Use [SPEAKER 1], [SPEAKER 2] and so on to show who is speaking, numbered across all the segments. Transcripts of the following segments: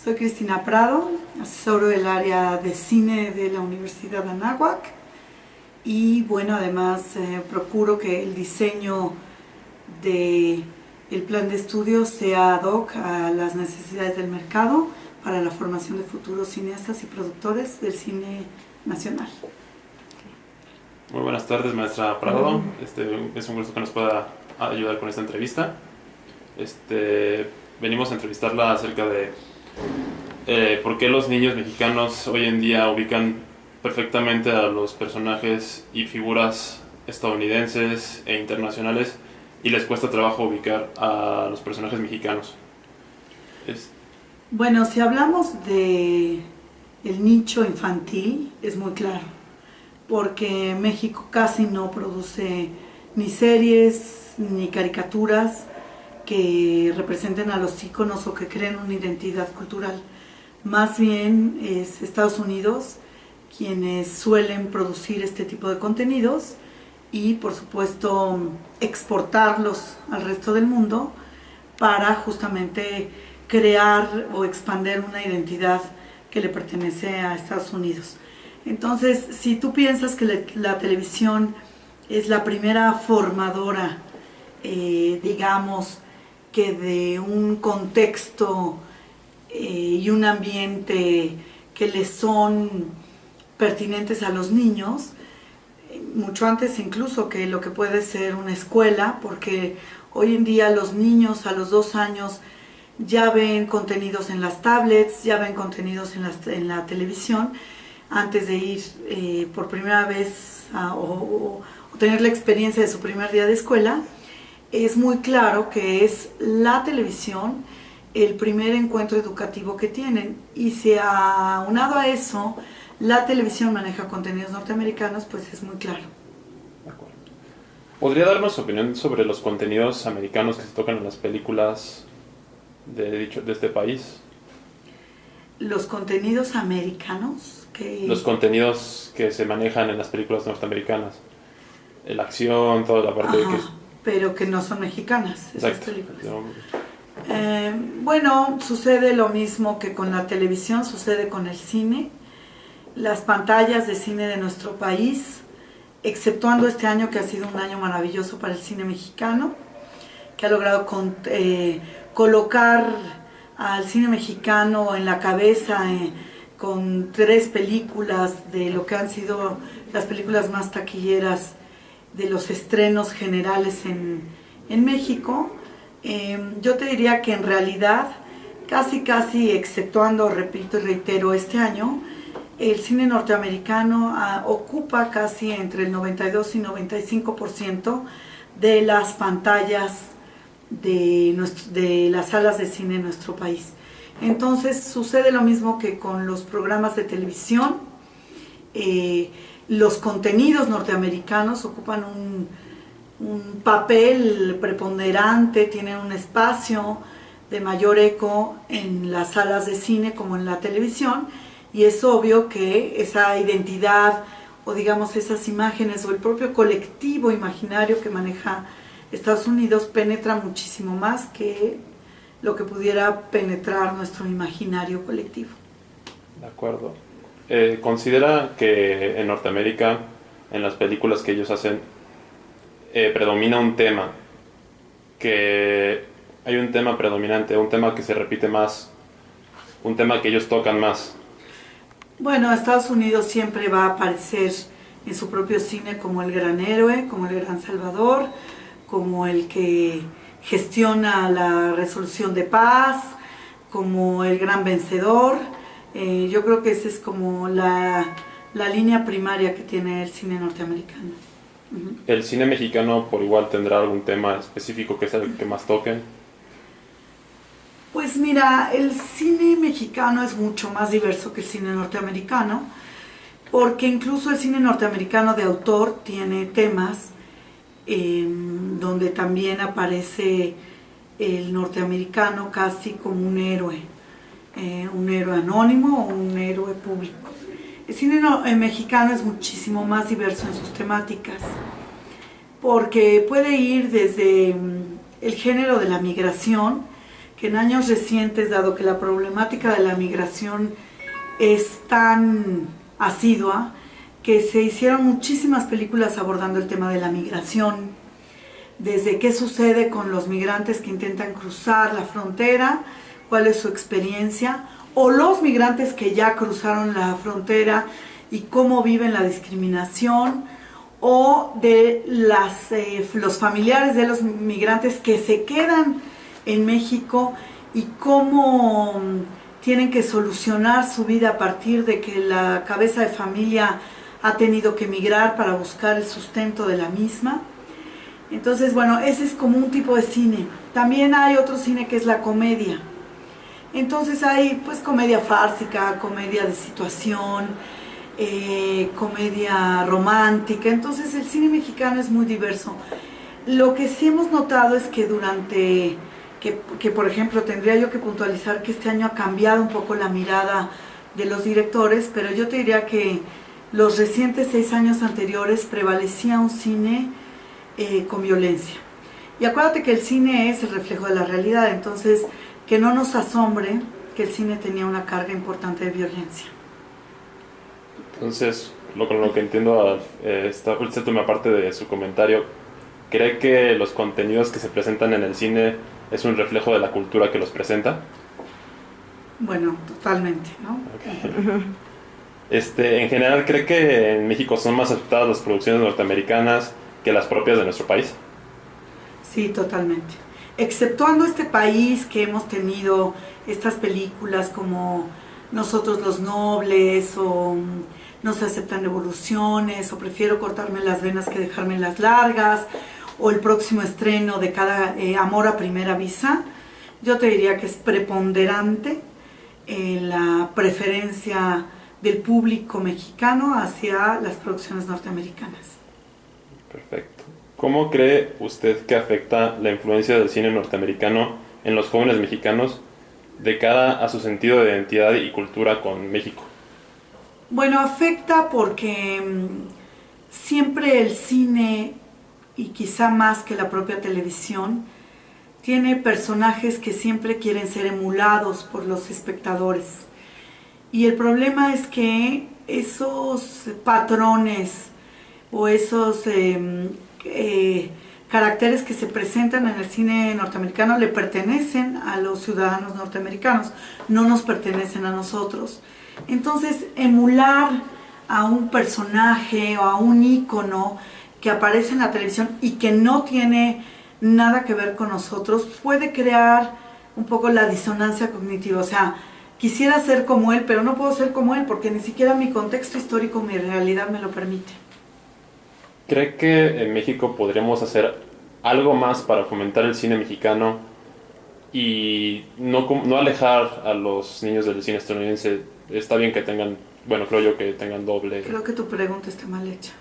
[SPEAKER 1] Soy Cristina Prado, asesoro del área de cine de la Universidad de Anáhuac y bueno, además procuro que el diseño del plan de estudios sea ad hoc a las necesidades del mercado para la formación de futuros cineastas y productores del cine nacional.
[SPEAKER 2] Muy buenas tardes, maestra Prado. Es un gusto que nos pueda ayudar con esta entrevista. Venimos a entrevistarla acerca de por qué los niños mexicanos hoy en día ubican perfectamente a los personajes y figuras estadounidenses e internacionales y les cuesta trabajo ubicar a los personajes mexicanos.
[SPEAKER 1] Bueno, si hablamos de el nicho infantil, es muy claro, porque México casi no produce ni series ni caricaturas que representen a los íconos o que creen una identidad cultural. Más bien es Estados Unidos quienes suelen producir este tipo de contenidos y por supuesto exportarlos al resto del mundo para justamente crear o expandir una identidad que le pertenece a Estados Unidos. Entonces, si tú piensas que la televisión es la primera formadora, digamos, que de un contexto y un ambiente que les son pertinentes a los niños, mucho antes incluso que lo que puede ser una escuela, porque hoy en día los niños a los 2 años ya ven contenidos en las tablets, ya ven contenidos en la televisión, antes de ir por primera vez o tener la experiencia de su primer día de escuela. Es muy claro que es la televisión el primer encuentro educativo que tienen, y si aunado a eso la televisión maneja contenidos norteamericanos, pues es muy claro.
[SPEAKER 2] De acuerdo. ¿Podría darnos su opinión sobre los contenidos americanos que se tocan en las películas de este país?
[SPEAKER 1] Los contenidos americanos
[SPEAKER 2] Los contenidos que se manejan en las películas norteamericanas. La acción, toda la parte que...
[SPEAKER 1] Pero que no son mexicanas esas
[SPEAKER 2] Exacto.
[SPEAKER 1] películas. Bueno, sucede lo mismo que con la televisión, sucede con el cine. Las pantallas de cine de nuestro país, exceptuando este año que ha sido un año maravilloso para el cine mexicano, que ha logrado colocar al cine mexicano en la cabeza con 3 películas de lo que han sido las películas más taquilleras de los estrenos generales en México. Yo te diría que en realidad, casi exceptuando, repito y reitero, este año, el cine norteamericano ocupa casi entre el 92 y 95% de las pantallas de las salas de cine en nuestro país. Entonces sucede lo mismo que con los programas de televisión. Los contenidos norteamericanos ocupan un papel preponderante, tienen un espacio de mayor eco en las salas de cine como en la televisión, y es obvio que esa identidad o digamos esas imágenes o el propio colectivo imaginario que maneja Estados Unidos penetra muchísimo más que lo que pudiera penetrar nuestro imaginario colectivo.
[SPEAKER 2] De acuerdo. ¿Considera que en Norteamérica, en las películas que ellos hacen, predomina un tema, que hay un tema predominante, un tema que se repite más, un tema que ellos tocan más?
[SPEAKER 1] Bueno, Estados Unidos siempre va a aparecer en su propio cine como el gran héroe, como el gran salvador, como el que gestiona la resolución de paz, como el gran vencedor. Yo creo que esa es como la línea primaria que tiene el cine norteamericano.
[SPEAKER 2] ¿El cine mexicano por igual tendrá algún tema específico que sea el que más toquen?
[SPEAKER 1] Pues mira, el cine mexicano es mucho más diverso que el cine norteamericano, porque incluso el cine norteamericano de autor tiene temas donde también aparece el norteamericano casi como un héroe anónimo o un héroe público. El cine mexicano es muchísimo más diverso en sus temáticas, porque puede ir desde el género de la migración, que que en años recientes, dado que la problemática de la migración es tan asidua, que se hicieron muchísimas películas abordando el tema de la migración, desde qué sucede con los migrantes que intentan cruzar la frontera, cuál es su experiencia, o los migrantes que ya cruzaron la frontera y cómo viven la discriminación, o de los familiares de los migrantes que se quedan en México y cómo tienen que solucionar su vida a partir de que la cabeza de familia ha tenido que emigrar para buscar el sustento de la misma. Entonces, bueno, ese es como un tipo de cine. También hay otro cine que es la comedia. Entonces hay pues comedia fársica, comedia de situación, comedia romántica. Entonces el cine mexicano es muy diverso. Lo que sí hemos notado es que que por ejemplo tendría yo que puntualizar que este año ha cambiado un poco la mirada de los directores, pero yo te diría que los recientes 6 años anteriores prevalecía un cine con violencia. Y acuérdate que el cine es el reflejo de la realidad, entonces que no nos asombre que el cine tenía una carga importante de violencia.
[SPEAKER 2] Entonces, con lo que entiendo, esta última parte de su comentario, ¿cree que los contenidos que se presentan en el cine es un reflejo de la cultura que los presenta?
[SPEAKER 1] Bueno, totalmente, ¿no?
[SPEAKER 2] Okay. En general, ¿cree que en México son más aceptadas las producciones norteamericanas que las propias de nuestro país?
[SPEAKER 1] Sí, totalmente. Exceptuando este país que hemos tenido estas películas como Nosotros los Nobles, o No se aceptan devoluciones, o Prefiero cortarme las venas que dejarme las largas, o el próximo estreno de Amor a primera vista, yo te diría que es preponderante la preferencia del público mexicano hacia las producciones norteamericanas.
[SPEAKER 2] Perfecto. ¿Cómo cree usted que afecta la influencia del cine norteamericano en los jóvenes mexicanos de cara a su sentido de identidad y cultura con México?
[SPEAKER 1] Bueno, afecta porque siempre el cine, y quizá más que la propia televisión, tiene personajes que siempre quieren ser emulados por los espectadores. Y el problema es que esos patrones o esos caracteres que se presentan en el cine norteamericano le pertenecen a los ciudadanos norteamericanos, no nos pertenecen a nosotros. Entonces, emular a un personaje o a un ícono que aparece en la televisión y que no tiene nada que ver con nosotros puede crear un poco la disonancia cognitiva. O sea, quisiera ser como él, pero no puedo ser como él porque ni siquiera mi contexto histórico, mi realidad me lo permite.
[SPEAKER 2] ¿Cree que en México podríamos hacer algo más para fomentar el cine mexicano y no alejar a los niños del cine estadounidense? Está bien que tengan, bueno, creo yo que tengan doble.
[SPEAKER 1] Creo que tu pregunta está mal hecha.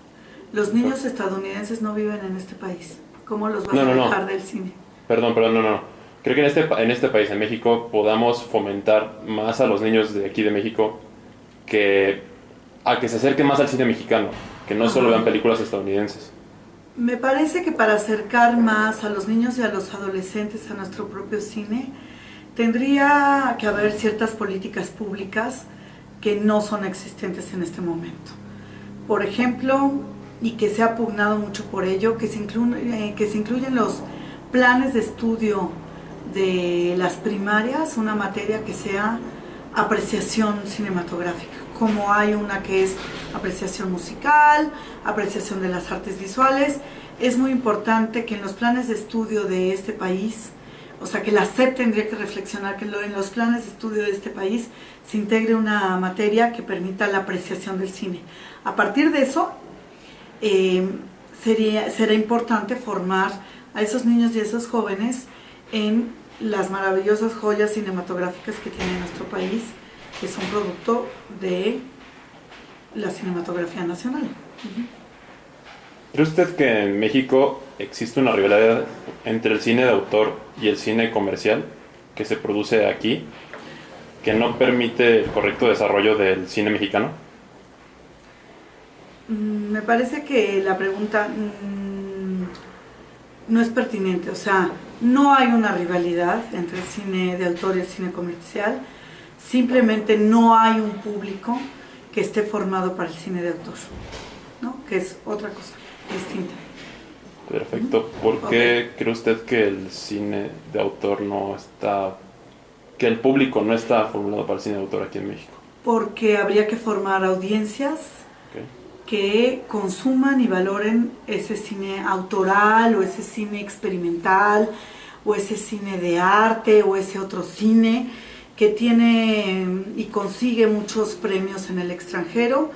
[SPEAKER 1] Los niños estadounidenses no viven en este país. ¿Cómo los vas a alejar del cine?
[SPEAKER 2] Perdón, no. Creo que en este país, en México, podamos fomentar más a los niños de aquí de México a que se acerquen más al cine mexicano, que no solo vean películas estadounidenses.
[SPEAKER 1] Me parece que para acercar más a los niños y a los adolescentes a nuestro propio cine, tendría que haber ciertas políticas públicas que no son existentes en este momento. Por ejemplo, y que se ha pugnado mucho por ello, que se incluyen los planes de estudio de las primarias, una materia que sea apreciación cinematográfica, como hay una que es apreciación musical, apreciación de las artes visuales. Es muy importante que en los planes de estudio de este país, o sea que la SEP tendría que reflexionar que en los planes de estudio de este país se integre una materia que permita la apreciación del cine. A partir de eso, será importante formar a esos niños y a esos jóvenes en las maravillosas joyas cinematográficas que tiene nuestro país, que son producto de la cinematografía nacional.
[SPEAKER 2] ¿Cree usted que en México existe una rivalidad entre el cine de autor y el cine comercial que se produce aquí, que no permite el correcto desarrollo del cine mexicano?
[SPEAKER 1] Me parece que la pregunta no es pertinente. O sea, No hay una rivalidad entre el cine de autor y el cine comercial, simplemente no hay un público que esté formado para el cine de autor, ¿no? Que es otra cosa distinta.
[SPEAKER 2] Perfecto. ¿Por qué cree usted que el cine de autor no está, que el público no está formulado para el cine de autor aquí en México?
[SPEAKER 1] Porque habría que formar audiencias que consuman y valoren ese cine autoral o ese cine experimental o ese cine de arte o ese otro cine que tiene y consigue muchos premios en el extranjero,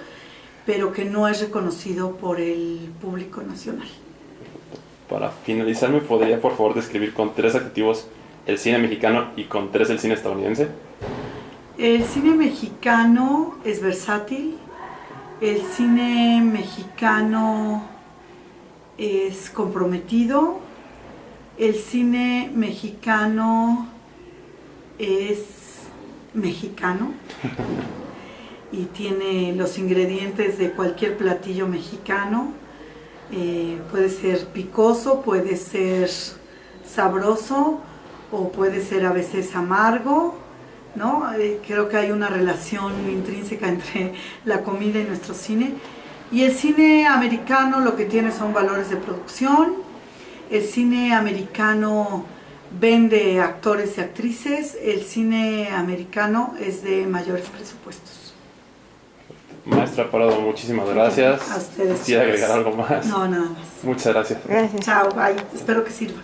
[SPEAKER 1] pero que no es reconocido por el público nacional.
[SPEAKER 2] Para finalizar, ¿me podría por favor describir con 3 adjetivos el cine mexicano y con 3 el cine estadounidense?
[SPEAKER 1] El cine mexicano es versátil, el cine mexicano es comprometido, el cine mexicano es mexicano y tiene los ingredientes de cualquier platillo mexicano. Puede ser picoso, puede ser sabroso o puede ser a veces amargo, ¿no? Creo que hay una relación intrínseca entre la comida y nuestro cine. Y el cine americano lo que tiene son valores de producción. El cine americano vende actores y actrices. El cine americano es de mayores presupuestos.
[SPEAKER 2] Maestra Parado, muchísimas gracias.
[SPEAKER 1] A ustedes.
[SPEAKER 2] ¿Quisiera agregar algo más?
[SPEAKER 1] No, nada más.
[SPEAKER 2] Muchas gracias.
[SPEAKER 3] Gracias.
[SPEAKER 1] Chao, bye. Espero que sirva.